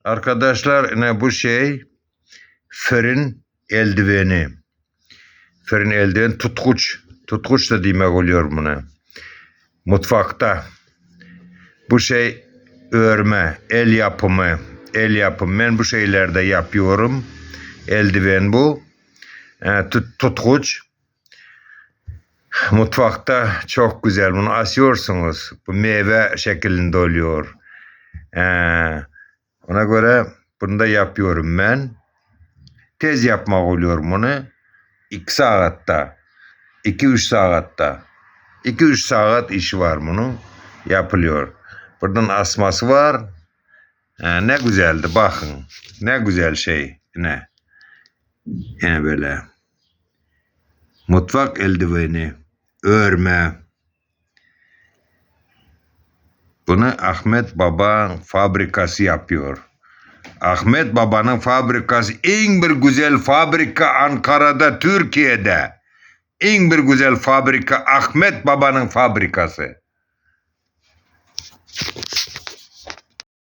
Arkadaşlar ne bu şey? Fırın eldiveni. Fırın eldiven tutkuç. Tutkuç da demek oluyor buna. Mutfakta. Bu şey örme, el yapımı. El yapımı. Ben bu şeylerde yapıyorum. Eldiven bu. Tutkuç. Mutfakta çok güzel. Bunu asıyorsunuz. Bu meyve şeklinde oluyor. Ona göre bunu da yapıyorum ben. Tez yapmak oluyor bunu. 2 saatte. 2-3 saatte. 2-3 saat iş var bunun. Yapılıyor. Buradan asması var. Ne güzeldi bakın. Ne güzel şey. Ne? Yani böyle. Mutfak eldiveni. Örme. Bunu Ahmet Baba fabrikası yapıyor. Ahmet Baba'nın fabrikası en bir güzel fabrika Ankara'da, Türkiye'de. En bir güzel fabrika Ahmet Baba'nın fabrikası.